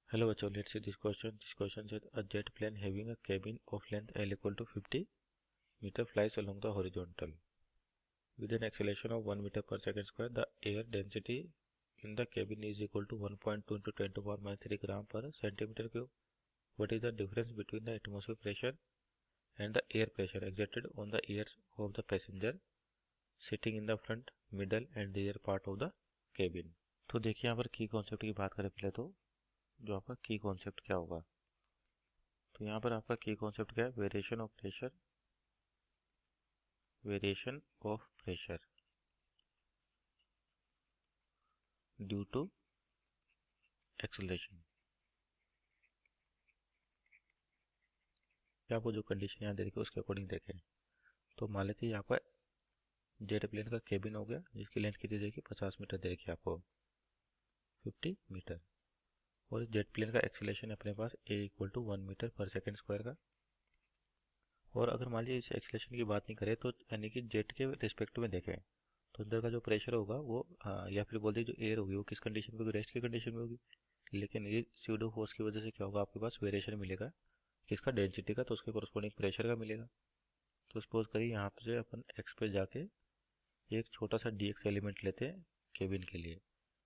Hello बच्चों, let's see this question. This question says a jet plane having a cabin of length L equal to 50 meter flies along the horizontal with an acceleration of 1 meter per second square. The air density in the cabin is equal to 1.2 into 10 to the power minus 3 gram per centimeter cube. What is the difference between the atmosphere pressure and the air pressure exerted on the ears of the passenger sitting in the front, middle and rear part of the cabin? तो देखिए यहाँ पर की concept की बात करें पहले तो जो आपका की कॉन्सेप्ट क्या होगा, तो यहाँ पर आपका की कॉन्सेप्ट क्या है? Variation of pressure due to acceleration. आपको जो कंडीशन यहाँ दे रखी है उसके अकॉर्डिंग देखें तो मान लेते हैं आपका जेट प्लेन का केबिन हो गया जिसकी लेंथ कितनी देखिए 50 मीटर दे रखी है आपको 50 मीटर, और जेट प्लेन का एक्सेलरेशन अपने पास ए इक्वल टू 1 मीटर पर सेकेंड स्क्वायर का। और अगर मान लीजिए इस एक्सेलरेशन की बात नहीं करें तो यानी कि जेट के रिस्पेक्ट में देखें तो अंदर का जो प्रेशर होगा वो या फिर बोल दीजिए जो एयर होगी वो किस कंडीशन में होगी? रेस्ट की कंडीशन में होगी। लेकिन ये स्यूडो फोर्स की वजह से क्या होगा, आपके पास वेरिएशन मिलेगा किसका? डेंसिटी का, तो उसके कोरस्पॉन्डिंग प्रेशर का मिलेगा। तो सपोज करिए यहाँ पे अपन एक्स पे जाके एक छोटा सा डी एक्स एलिमेंट लेते हैं केबिन के लिए,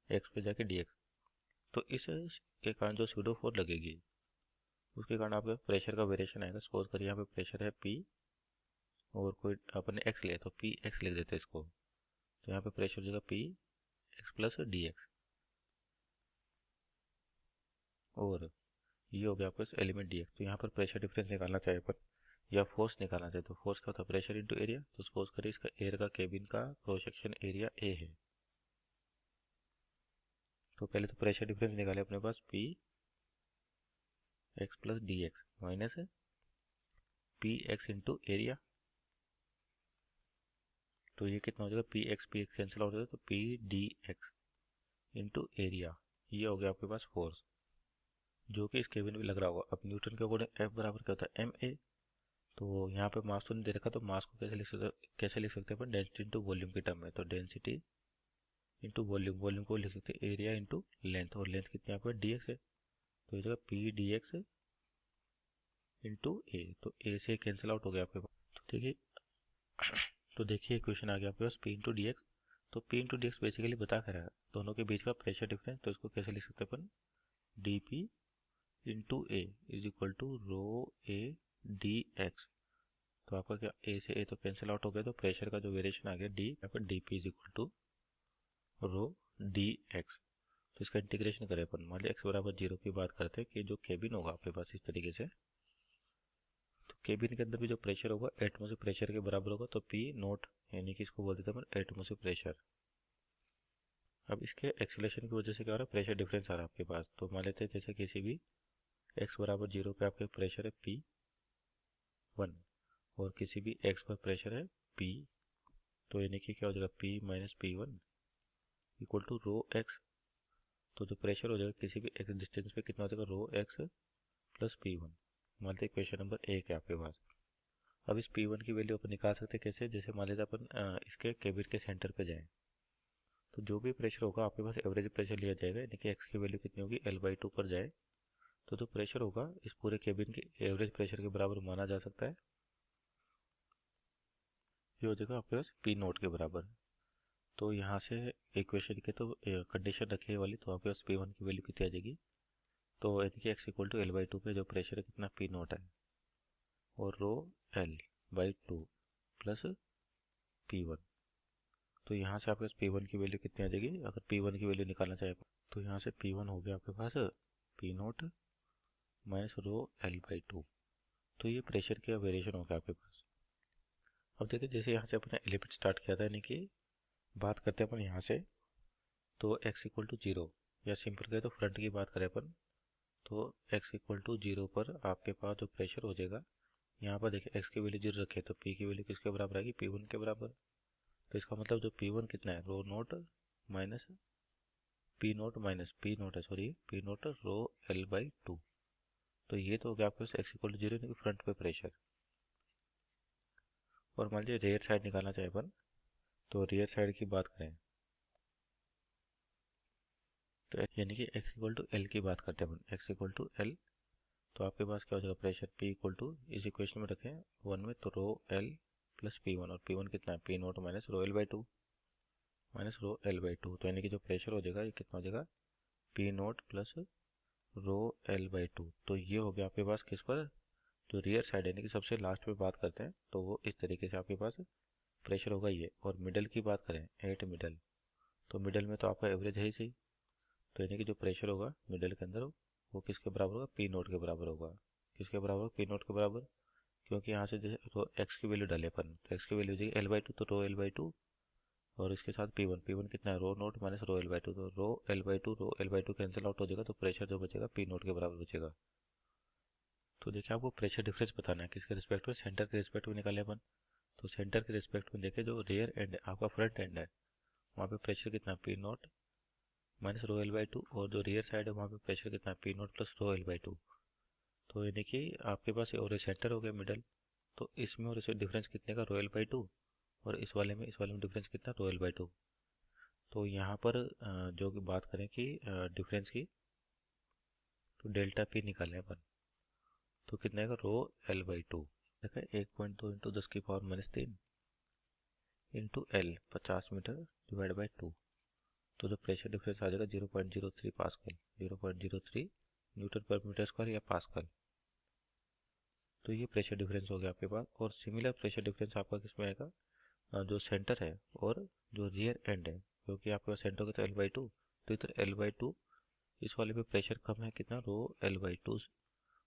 एक्स पे जाके डी एक्स, तो इस के कारण जो स्यूडो फोर्स लगेगी उसके कारण आपका प्रेशर का वेरिएशन आएगा। सपोज करिए यहाँ पे प्रेशर है पी और कोई अपन ने एक्स लिया तो पी एक्स लिख देते हैं इसको, तो यहाँ पे प्रेशर हो जाएगा P X plus D x, और ये हो गया आपका एलिमेंट डी एक्स। तो यहाँ पर प्रेशर डिफरेंस निकालना चाहिए अपन या फोर्स निकालना चाहिए, तो फोर्स का होता है प्रेशर इंटू एरिया। तो सपोज करिए इसका एयर का केबिन का क्रॉस सेक्शन एरिया ए है, तो पहले तो प्रेशर डिफरेंस निकाले अपने पास P X plus D X minus P X into area, तो ये कितना हो जाएगा? पी एक्स कैंसिल आउट हो जाएगा तो P D x into area, ये हो गया आपके पास फोर्स जो कि इस केबिन में लग रहा होगा। अब न्यूटन के अकॉर्डिंग एफ बराबर क्या होता है? M a. तो यहाँ पे मास तो नहीं दे रखा, तो मास को कैसे लिख सकते हैं अपन? डेंसिटी इंटू वॉल्यूम के टर्म में, तो डेंसिटी इंटू वॉल्यूम, वॉल्यूम को लिख सकते हैं एरिया इंटू लेंथ, और लेंथ कितनी आपका डी एक्स है, तो ये जगह पी डी एक्स इंटू ए, तो ए से कैंसिल आउट हो गया आपके पास। तो देखिए इक्वेशन आ गया आपके पास पी इंटू डी एक्स। तो P into D x basically बता कर रहा है दोनों के बीच का प्रेशर डिफरेंस, तो इसको कैसे लिख सकते हैं अपन? D P into A is equal to rho A D x. तो आपका क्या ए से ए तो कैंसिल आउट हो गया, तो प्रेशर का जो वेरिएशन आ गया डी, आपका d p is equal to rho d x. तो इसका इंटीग्रेशन करें अपन, मान लिया एक्स बराबर 0 की बात करते हैं कि जो केबिन होगा आपके पास इस तरीके से, तो केबिन के अंदर भी जो प्रेशर होगा एटमॉस्फेयर प्रेशर के बराबर होगा, तो पी नोट यानी कि इसको बोल देते हैं अपन एटमॉस्फेयर प्रेशर। अब इसके एक्सेलरेशन की वजह से क्या हो रहा है? प्रेशर डिफरेंस आ रहा है आपके पास। तो मान लेते हैं जैसे किसी भी एक्स बराबर 0 पे आपके प्रेशर है पी 1 और किसी भी एक्स पर प्रेशर है पी, तो यानी कि क्या हो जाएगा? P minus p one equal to rho x. तो जो प्रेशर हो जाएगा किसी भी एक्स डिस्टेंस पे कितना हो जाएगा? रो एक्स प्लस पी वन। मान लेते क्वेश्चन नंबर 1 है आपके पास। अब इस पी वन की वैल्यू अपन निकाल सकते हैं कैसे? जैसे मान लेते अपन इसके केबिन के सेंटर पे जाएं, तो जो भी प्रेशर होगा आपके पास एवरेज प्रेशर लिया जाएगा, यानी कि एक्स की वैल्यू कितनी होगी? एल बाई टू पर जाए तो जो प्रेशर होगा इस पूरे केबिन के एवरेज प्रेशर के बराबर माना जा सकता है। ये हो जाएगा आपके पास पी नोट के बराबर। तो यहाँ से इक्वेशन के तो कंडीशन रखी है वाली, तो आपके पास पी वन की वैल्यू कितनी आ जाएगी? तो यानी कि x equal to l by two पे जो प्रेशर है कितना? पी नोट है, और rho L by two plus p one. तो यहाँ से आपके पास पी वन की वैल्यू कितनी आ जाएगी? अगर पी वन की वैल्यू निकालना चाहे तो यहाँ से पी वन हो गया आपके पास P naught minus rho L by two. तो ये प्रेशर का वेरिएशन होगा आपके पास। अब देखिए जैसे यहाँ से अपने एलिमेंट स्टार्ट किया था, यानी कि बात करते हैं अपन यहाँ से, तो x इक्वल टू जीरो, या सिंपल करें तो फ्रंट की बात करें अपन, तो x इक्वल टू जीरो पर आपके पास जो प्रेशर हो जाएगा, यहाँ पर देखिए x की वैल्यू जीरो रखे तो p की वैल्यू किसके बराबर आएगी? पी वन के बराबर। तो इसका मतलब जो पी वन कितना है? Rho naught minus P naught है sorry P note rho L by two. तो ये तो हो गया आपके पास एक्स इक्वल टू जीरो यानी कि फ्रंट पे प्रेशर। और मान लीजिए रियर साइड निकालना चाहे अपन, तो रियर साइड की बात करें तो यानी कि x इक्वल टू एल की बात करते हैं अपन, x इक्वल टू एल। तो आपके पास क्या हो जाएगा, प्रेशर P इक्वल टू, इस इक्वेशन में रखें वन में, तो रो एल प्लस P1, और P1 कितना है, P note minus rho L by to, minus rho L by two. तो यानी कि जो प्रेशर हो जाएगा ये कितना हो जाएगा, P note plus rho L by two. तो ये हो गया आपके पास किस पर, जो रियर साइड यानी कि सबसे लास्ट पे बात करते हैं तो वो इस तरीके से आपके पास प्रेशर होगा ये। और मिडल की बात करें, एट मिडल, तो मिडल में तो आपका एवरेज है ही सही। तो यानी कि जो प्रेशर होगा मिडल के अंदर वो किसके बराबर होगा, पी नोट के बराबर होगा। किसके बराबर होगा, पी नोट के बराबर। क्योंकि यहाँ से जैसे एक्स की वैल्यू डाले अपन, तो एक्स की वैल्यू हो जाएगी एल बाई टू, तो रो एल बाई टू, और इसके साथ P1 कितना है, rho naught minus rho L by two, तो rho L by two cancel out हो जाएगा, तो प्रेशर जो बचेगा पी नोट के बराबर बचेगा। तो देखिए आपको प्रेशर डिफरेंस बताना है किसके रिस्पेक्ट में, सेंटर के रिस्पेक्ट में निकाले अपन। तो सेंटर के रिस्पेक्ट में देखें, जो रियर एंड है आपका, फ्रंट एंड है, वहाँ पे प्रेशर कितना है, P naught minus rho L by to, और जो रियर साइड है वहाँ पे प्रेशर कितना है, P note plus rho L by two. तो ये देखिए आपके पास और सेंटर हो गया मिडल, तो इसमें और इसमें डिफरेंस कितने का, रो एल बाई टू, और इस वाले में डिफरेंस कितना, रो एल बाई टू। तो यहाँ पर जो कि बात करें कि डिफरेंस की, तो डेल्टा पी निकालने अपन, तो कितने का, रो एल बाई टू। देखा 1.2 इंटू 10 की power minus 3 into L 50 metre divide by two. तो जो प्रेशर डिफरेंस आ जाएगा 0.03 pascal, 0.03 newton per metre square या पास्कल। तो ये प्रेशर डिफरेंस हो गया आपके पास। और सिमिलर प्रेशर डिफरेंस आपका किसमें आएगा, जो सेंटर है और जो रियर एंड है, क्योंकि आपके पास सेंटर का तो एल बाई टू, तो इधर एल बाई टू, इस वाले पे प्रेशर कम है कितना, रो एल बाई टू,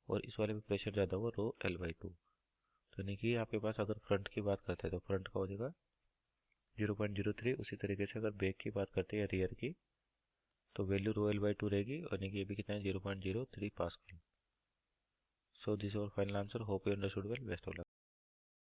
और इस वाले पे प्रेशर ज़्यादा हुआ, रो एल बाई टू। तो यानी कि आपके पास अगर फ्रंट की बात करते हैं तो फ्रंट का हो जाएगा 0.03। उसी तरीके से अगर बैक की बात करते हैं रियर की, तो value rho L by to रहेगी, और यानी कि ये भी कितना है, 0.03 पास्कल। सो दिस और final answer, hope you understood well, best of luck.